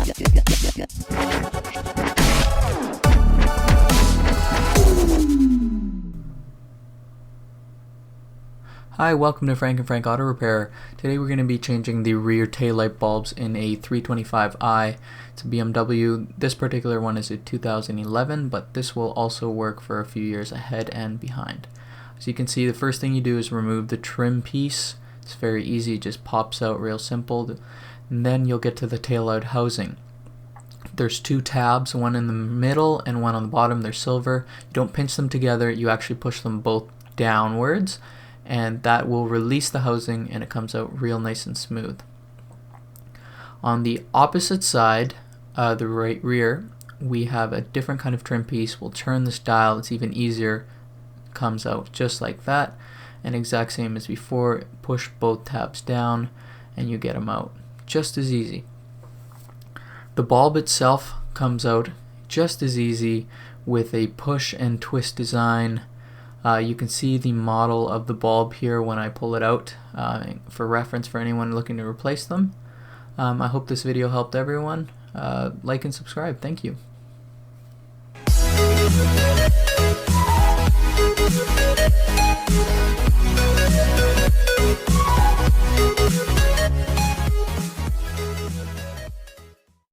Hi, welcome to Frank and Frank Auto Repair. Today we're going to be changing the rear taillight bulbs in a 325i. It's a BMW. This particular one is a 2011, but this will also work for a few years ahead and behind. As you can see, the first thing you do is remove the trim piece. It's very easy, it just pops out real simple. And then you'll get to the taillight housing. There's two tabs, one in the middle and one on the bottom. They're silver. You don't pinch them together, you actually push them both downwards, and that will release the housing and it comes out real nice and smooth. On the opposite side, the right rear, we have a different kind of trim piece. We'll turn this dial, it's even easier, comes out just like that, and exact same as before, push both tabs down and you get them out just as easy. The bulb itself comes out just as easy with a push and twist design. You can see the model of the bulb here when I pull it out for reference for anyone looking to replace them. I hope this video helped everyone. Like and subscribe. Thank you.